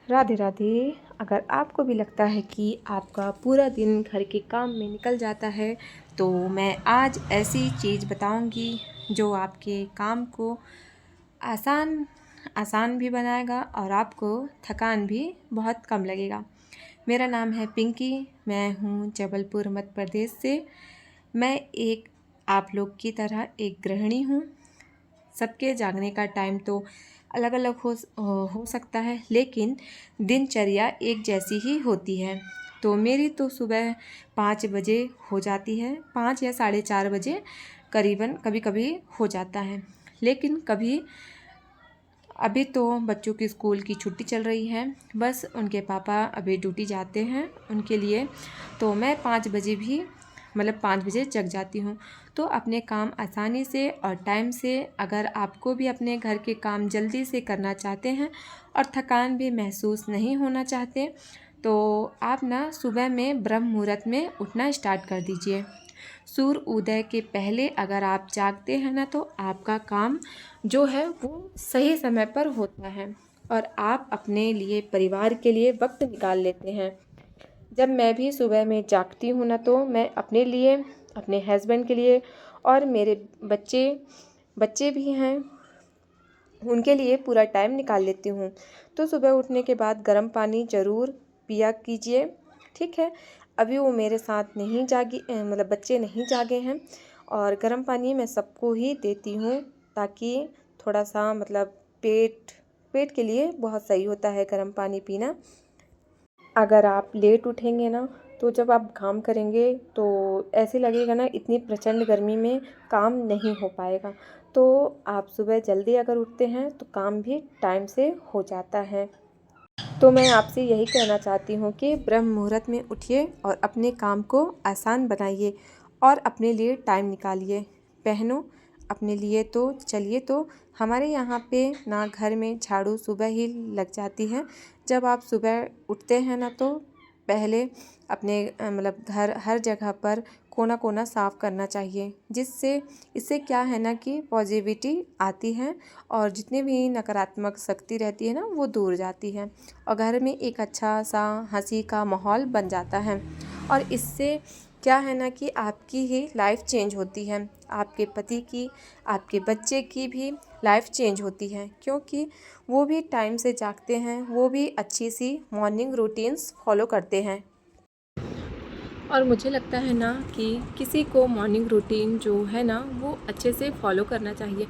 राधे राधे। अगर आपको भी लगता है कि आपका पूरा दिन घर के काम में निकल जाता है, तो मैं आज ऐसी चीज़ बताऊंगी जो आपके काम को आसान आसान भी बनाएगा और आपको थकान भी बहुत कम लगेगा। मेरा नाम है पिंकी, मैं हूँ जबलपुर मध्य प्रदेश से। मैं एक आप लोग की तरह एक गृहिणी हूँ। सबके जागने का टाइम तो अलग अलग हो सकता है, लेकिन दिनचर्या एक जैसी ही होती है। तो मेरी तो सुबह 5 बजे हो जाती है, 5 या 4:30 बजे करीबन कभी कभी हो जाता है। लेकिन कभी अभी तो बच्चों की स्कूल की छुट्टी चल रही है, बस उनके पापा अभी ड्यूटी जाते हैं उनके लिए, तो मैं 5 बजे भी 5 बजे जग जाती हूँ। तो अपने काम आसानी से और टाइम से, अगर आपको भी अपने घर के काम जल्दी से करना चाहते हैं और थकान भी महसूस नहीं होना चाहते, तो आप ना सुबह में ब्रह्म मुहूर्त में उठना स्टार्ट कर दीजिए। सूर्य उदय के पहले अगर आप जागते हैं ना, तो आपका काम जो है वो सही समय पर होता है और आप अपने लिए, परिवार के लिए वक्त निकाल लेते हैं। जब मैं भी सुबह में जागती हूँ ना, तो मैं अपने लिए, अपने हस्बैंड के लिए और मेरे बच्चे बच्चे भी हैं, उनके लिए पूरा टाइम निकाल लेती हूँ। तो सुबह उठने के बाद गर्म पानी ज़रूर पिया कीजिए, ठीक है। अभी वो मेरे साथ नहीं जागी, बच्चे नहीं जागे हैं, और गर्म पानी मैं सबको ही देती हूँ, ताकि थोड़ा सा पेट पेट के लिए बहुत सही होता है गर्म पानी पीना। अगर आप लेट उठेंगे ना, तो जब आप काम करेंगे तो ऐसे लगेगा ना, इतनी प्रचंड गर्मी में काम नहीं हो पाएगा। तो आप सुबह जल्दी अगर उठते हैं तो काम भी टाइम से हो जाता है। तो मैं आपसे यही कहना चाहती हूँ कि ब्रह्म मुहूर्त में उठिए और अपने काम को आसान बनाइए और अपने लिए टाइम निकालिए। बहनों, अपने लिए तो चलिए। तो हमारे यहाँ पे ना घर में झाड़ू सुबह ही लग जाती है। जब आप सुबह उठते हैं ना, तो पहले अपने घर हर जगह पर कोना कोना साफ़ करना चाहिए, जिससे इससे क्या है ना कि पॉजिटिविटी आती है और जितने भी नकारात्मक शक्ति रहती है ना, वो दूर जाती है और घर में एक अच्छा सा हंसी का माहौल बन जाता है। और इससे क्या है ना कि आपकी ही लाइफ चेंज होती है, आपके पति की, आपके बच्चे की भी लाइफ चेंज होती है, क्योंकि वो भी टाइम से जागते हैं, वो भी अच्छी सी मॉर्निंग रूटीन्स फॉलो करते हैं। और मुझे लगता है ना कि किसी को मॉर्निंग रूटीन जो है ना, वो अच्छे से फॉलो करना चाहिए,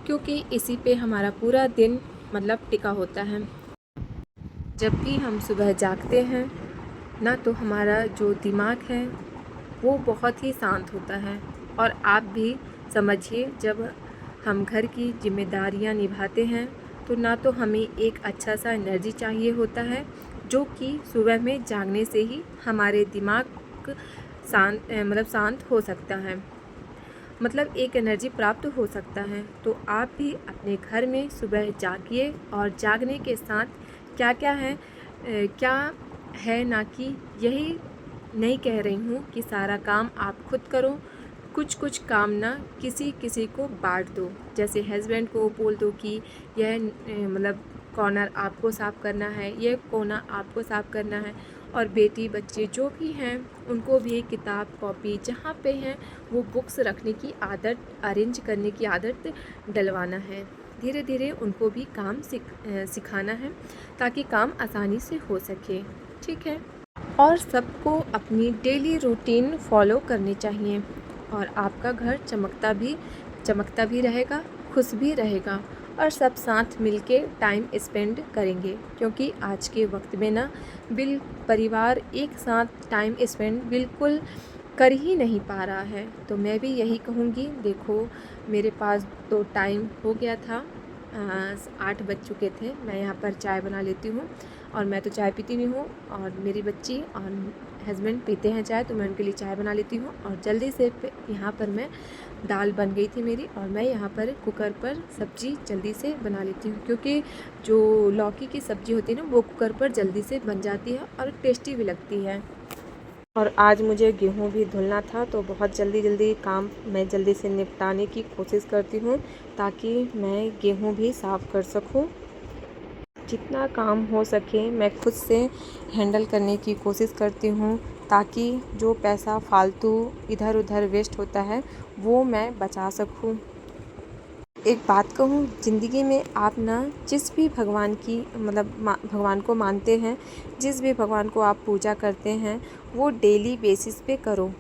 क्योंकि इसी पे हमारा पूरा दिन टिका होता है। जब भी हम सुबह जागते हैं ना, तो हमारा जो दिमाग है वो बहुत ही शांत होता है। और आप भी समझिए, जब हम घर की जिम्मेदारियां निभाते हैं, तो ना तो हमें एक अच्छा सा एनर्जी चाहिए होता है, जो कि सुबह में जागने से ही हमारे दिमाग शांत हो सकता है, एक एनर्जी प्राप्त हो सकता है। तो आप भी अपने घर में सुबह जागिए, और जागने के साथ क्या क्या है, क्या है ना कि यही नहीं कह रही हूँ कि सारा काम आप खुद करो। कुछ कुछ काम ना किसी किसी को बांट दो, जैसे हस्बैंड को बोल दो कि यह कॉर्नर आपको साफ़ करना है, यह कोना आपको साफ़ करना है। और बेटी बच्चे जो भी हैं, उनको भी किताब कॉपी जहाँ पे हैं वो बुक्स रखने की आदत, अरेंज करने की आदत डलवाना है। धीरे धीरे उनको भी काम सिखाना है, ताकि काम आसानी से हो सके, ठीक है। और सबको अपनी डेली रूटीन फॉलो करनी चाहिए, और आपका घर चमकता भी रहेगा, खुश भी रहेगा, और सब साथ मिलके टाइम स्पेंड करेंगे। क्योंकि आज के वक्त में ना परिवार एक साथ टाइम स्पेंड बिल्कुल कर ही नहीं पा रहा है। तो मैं भी यही कहूँगी, देखो मेरे पास तो टाइम हो गया था, 8 बज चुके थे। मैं यहाँ पर चाय बना लेती हूँ, और मैं तो चाय पीती नहीं हूँ, और मेरी बच्ची और हस्बैंड पीते हैं चाय, तो मैं उनके लिए चाय बना लेती हूँ। और जल्दी से यहाँ पर मैं, दाल बन गई थी मेरी, और मैं यहाँ पर कुकर पर सब्ज़ी जल्दी से बना लेती हूँ, क्योंकि जो लौकी की सब्ज़ी होती है ना, वो कुकर पर जल्दी से बन जाती है और टेस्टी भी लगती है। और आज मुझे गेहूँ भी धुलना था, तो बहुत जल्दी काम मैं जल्दी से निपटाने की कोशिश करती हूँ ताकि मैं गेहूँ भी साफ़ कर सकूँ। जितना काम हो सके मैं खुद से हैंडल करने की कोशिश करती हूँ ताकि जो पैसा फालतू इधर उधर वेस्ट होता है वो मैं बचा सकूँ। एक बात कहूँ, ज़िंदगी में आप ना जिस भी भगवान की भगवान को मानते हैं, जिस भी भगवान को आप पूजा करते हैं, वो डेली बेसिस पे करो।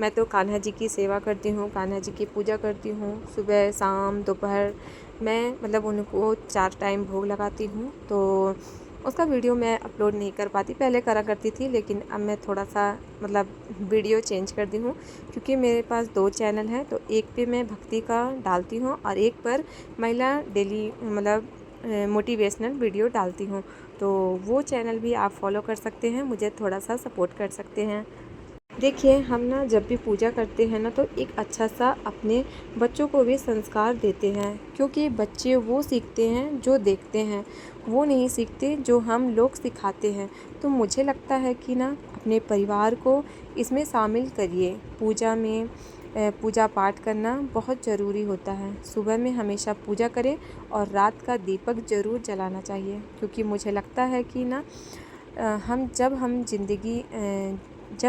मैं तो कान्हा जी की सेवा करती हूँ, कान्हा जी की पूजा करती हूँ, सुबह शाम दोपहर मैं उनको 4 टाइम भोग लगाती हूँ। तो उसका वीडियो मैं अपलोड नहीं कर पाती, पहले करा करती थी, लेकिन अब मैं थोड़ा सा वीडियो चेंज कर दी हूँ क्योंकि मेरे पास 2 चैनल हैं। तो एक पे मैं भक्ति का डालती हूँ और एक पर महिला डेली मोटिवेशनल वीडियो डालती हूँ। तो वो चैनल भी आप फॉलो कर सकते हैं, मुझे थोड़ा सा सपोर्ट कर सकते हैं। देखिए, हम ना जब भी पूजा करते हैं ना, तो एक अच्छा सा अपने बच्चों को भी संस्कार देते हैं, क्योंकि बच्चे वो सीखते हैं जो देखते हैं, वो नहीं सीखते जो हम लोग सिखाते हैं। तो मुझे लगता है कि ना अपने परिवार को इसमें शामिल करिए। पूजा में पूजा पाठ करना बहुत ज़रूरी होता है। सुबह में हमेशा पूजा करें और रात का दीपक ज़रूर जलाना चाहिए, क्योंकि मुझे लगता है कि ना जब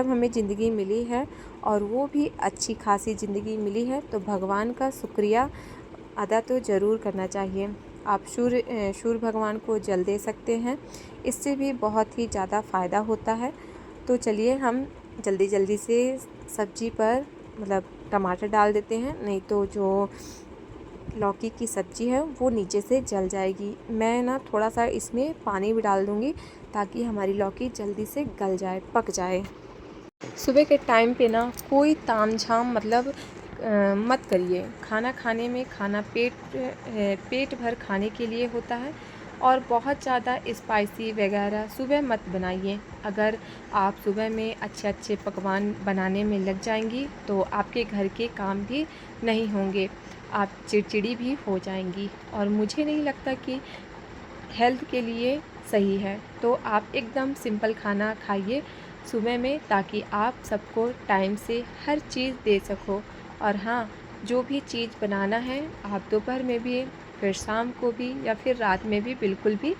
हमें ज़िंदगी मिली है और वो भी अच्छी खासी ज़िंदगी मिली है, तो भगवान का शुक्रिया अदा तो ज़रूर करना चाहिए। आप सूर्य भगवान को जल दे सकते हैं, इससे भी बहुत ही ज़्यादा फ़ायदा होता है। तो चलिए हम जल्दी से सब्ज़ी पर टमाटर डाल देते हैं, नहीं तो जो लौकी की सब्ज़ी है वो नीचे से जल जाएगी। मैं ना थोड़ा सा इसमें पानी भी डाल दूँगी ताकि हमारी लौकी जल्दी से गल जाए, पक जाए। सुबह के टाइम पे ना कोई तामझाम मत करिए। खाना खाने में खाना पेट भर खाने के लिए होता है, और बहुत ज़्यादा स्पाइसी वगैरह सुबह मत बनाइए। अगर आप सुबह में अच्छे पकवान बनाने में लग जाएंगी तो आपके घर के काम भी नहीं होंगे, आप चिड़चिड़ी भी हो जाएंगी, और मुझे नहीं लगता कि हेल्थ के लिए सही है। तो आप एकदम सिंपल खाना खाइए सुबह में, ताकि आप सबको टाइम से हर चीज़ दे सको। और हाँ, जो भी चीज़ बनाना है आप दोपहर में भी, फिर शाम को भी, या फिर रात में भी बिल्कुल भी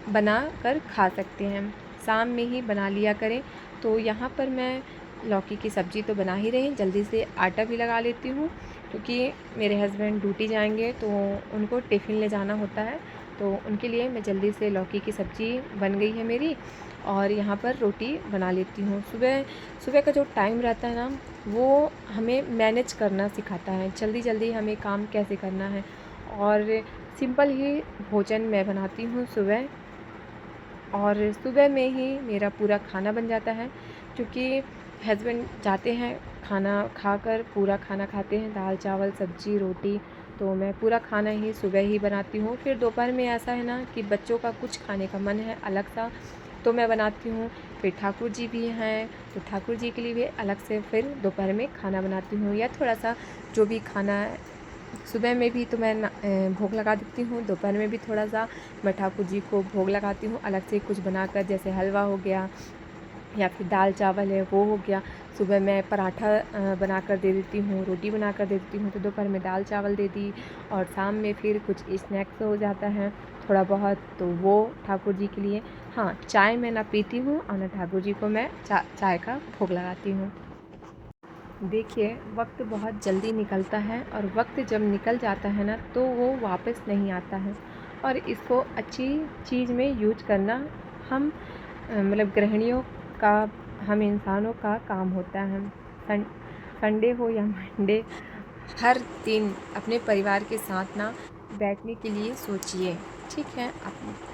बना कर खा सकते हैं। शाम में ही बना लिया करें। तो यहाँ पर मैं लौकी की सब्ज़ी तो बना ही रही, जल्दी से आटा भी लगा लेती हूँ, क्योंकि मेरे हस्बैंड ड्यूटी जाएंगे तो उनको टिफ़िन ले जाना होता है। तो उनके लिए मैं जल्दी से लौकी की सब्ज़ी बन गई है मेरी, और यहाँ पर रोटी बना लेती हूँ। सुबह का जो टाइम रहता है ना, वो हमें मैनेज करना सिखाता है, जल्दी हमें काम कैसे करना है। और सिंपल ही भोजन मैं बनाती हूँ सुबह, और सुबह में ही मेरा पूरा खाना बन जाता है, क्योंकि हस्बैंड जाते हैं खाना खाकर, पूरा खाना खाते हैं, दाल चावल सब्ज़ी रोटी। तो मैं पूरा खाना ही सुबह ही बनाती हूँ। फिर दोपहर में ऐसा है ना कि बच्चों का कुछ खाने का मन है अलग सा, तो मैं बनाती हूँ। फिर ठाकुर जी भी हैं, तो ठाकुर जी के लिए भी अलग से फिर दोपहर में खाना बनाती हूँ, या थोड़ा सा जो भी खाना सुबह में भी तो मैं भोग लगा देती हूँ, दोपहर में भी थोड़ा सा मैं ठाकुर जी को भोग लगाती हूँ अलग से कुछ बनाकर, जैसे हलवा हो गया या फिर दाल चावल है वो हो गया। सुबह मैं पराठा बनाकर दे देती हूँ, रोटी बनाकर दे देती हूँ, तो दोपहर में दाल चावल दे दी, और शाम में फिर कुछ स्नैक्स हो जाता है थोड़ा बहुत, तो वो ठाकुर जी के लिए। हाँ, चाय मैं ना पीती हूँ और ना ठाकुर जी को मैं चाय का भोग लगाती हूँ। देखिए, वक्त बहुत जल्दी निकलता है, और वक्त जब निकल जाता है ना, तो वो वापस नहीं आता है, और इसको अच्छी चीज़ में यूज करना हम गृहिणियों का, हम इंसानों का काम होता है। संडे हो या मंडे, हर दिन अपने परिवार के साथ ना बैठने के लिए सोचिए, ठीक है।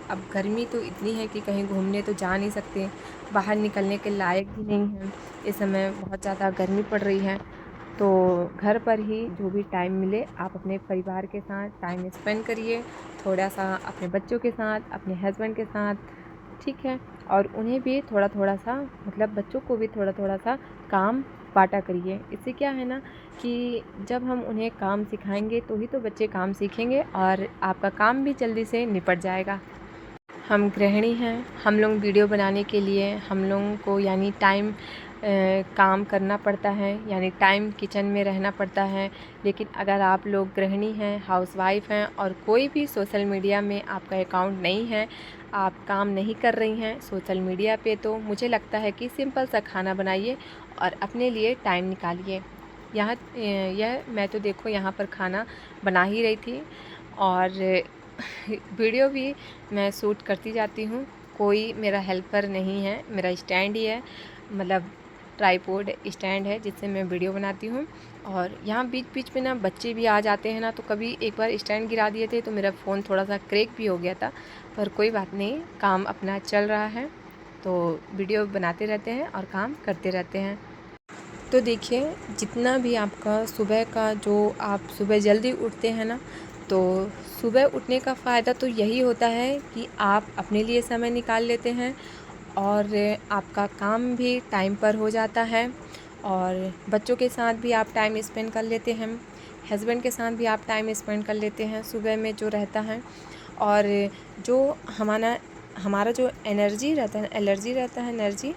अब गर्मी तो इतनी है कि कहीं घूमने तो जा नहीं सकते, बाहर निकलने के लायक भी नहीं है, इस समय बहुत ज़्यादा गर्मी पड़ रही है। तो घर पर ही जो भी टाइम मिले आप अपने परिवार के साथ टाइम स्पेंड करिए, थोड़ा सा अपने बच्चों के साथ, अपने हस्बैंड के साथ, ठीक है। और उन्हें भी थोड़ा सा बच्चों को भी थोड़ा सा काम बाँटा करिए। इससे क्या है ना कि जब हम उन्हें काम सिखाएंगे तो ही तो बच्चे काम सीखेंगे, और आपका काम भी जल्दी से निपट जाएगा। हम गृहिणी हैं, हम लोग वीडियो बनाने के लिए हम लोगों को यानी टाइम काम करना पड़ता है, यानी टाइम किचन में रहना पड़ता है। लेकिन अगर आप लोग गृहिणी हैं, हाउसवाइफ हैं और कोई भी सोशल मीडिया में आपका अकाउंट नहीं है, आप काम नहीं कर रही हैं सोशल मीडिया पे, तो मुझे लगता है कि सिंपल सा खाना बनाइए और अपने लिए टाइम निकालिए। यहाँ यह मैं तो देखो यहाँ पर खाना बना ही रही थी और वीडियो भी मैं शूट करती जाती हूँ। कोई मेरा हेल्पर नहीं है, मेरा स्टैंड ही है, मतलब ट्राईपोड स्टैंड है जिससे मैं वीडियो बनाती हूँ। और यहाँ बीच बीच में ना बच्चे भी आ जाते हैं ना, तो कभी एक बार स्टैंड गिरा दिए थे तो मेरा फ़ोन थोड़ा सा क्रैक भी हो गया था, पर कोई बात नहीं, काम अपना चल रहा है, तो वीडियो बनाते रहते हैं और काम करते रहते हैं। तो देखिए, जितना भी आपका सुबह का जो आप सुबह जल्दी उठते हैं ना, तो सुबह उठने का फ़ायदा तो यही होता है कि आप अपने लिए समय निकाल लेते हैं और आपका काम भी टाइम पर हो जाता है और बच्चों के साथ भी आप टाइम स्पेंड कर लेते हैं, हस्बैंड के साथ भी आप टाइम स्पेंड कर लेते हैं सुबह में जो रहता है। और जो हमारा जो एनर्जी रहता है, एनर्जी,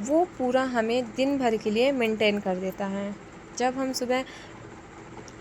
वो पूरा हमें दिन भर के लिए मेंटेन कर देता है। जब हम सुबह,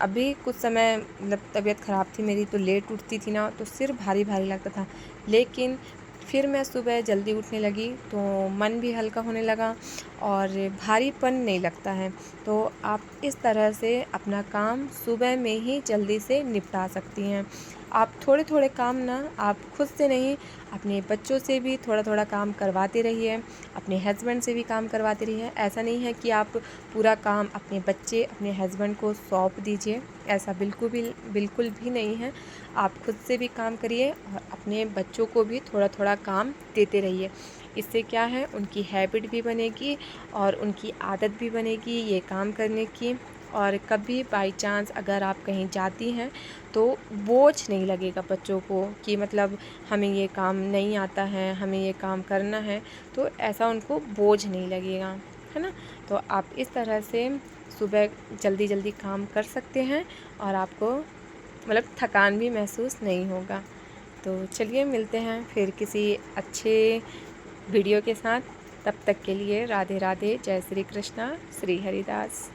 अभी कुछ समय मतलब तबीयत ख़राब थी मेरी, तो लेट उठती थी ना, तो सिर भारी भारी लगता था, लेकिन फिर मैं सुबह जल्दी उठने लगी तो मन भी हल्का होने लगा और भारीपन नहीं लगता है। तो आप इस तरह से अपना काम सुबह में ही जल्दी से निपटा सकती हैं। आप थोड़े थोड़े काम ना, आप खुद से नहीं, अपने बच्चों से भी थोड़ा थोड़ा काम करवाते रहिए, अपने हस्बैंड से भी काम करवाते रहिए। ऐसा नहीं है कि आप पूरा काम अपने बच्चे, अपने हस्बैंड को सौंप दीजिए, ऐसा बिल्कुल भी नहीं है। आप खुद से भी काम करिए और अपने बच्चों को भी थोड़ा थोड़ा काम देते रहिए। इससे क्या है, उनकी हैबिट भी बनेगी और उनकी आदत भी बनेगी ये काम करने की। और कभी बाई चांस अगर आप कहीं जाती हैं तो बोझ नहीं लगेगा बच्चों को कि मतलब हमें ये काम नहीं आता है, हमें ये काम करना है, तो ऐसा उनको बोझ नहीं लगेगा, है ना। तो आप इस तरह से सुबह जल्दी जल्दी काम कर सकते हैं और आपको मतलब थकान भी महसूस नहीं होगा। तो चलिए मिलते हैं फिर किसी अच्छे वीडियो के साथ। तब तक के लिए राधे राधे, जय श्री कृष्णा, श्री हरिदास।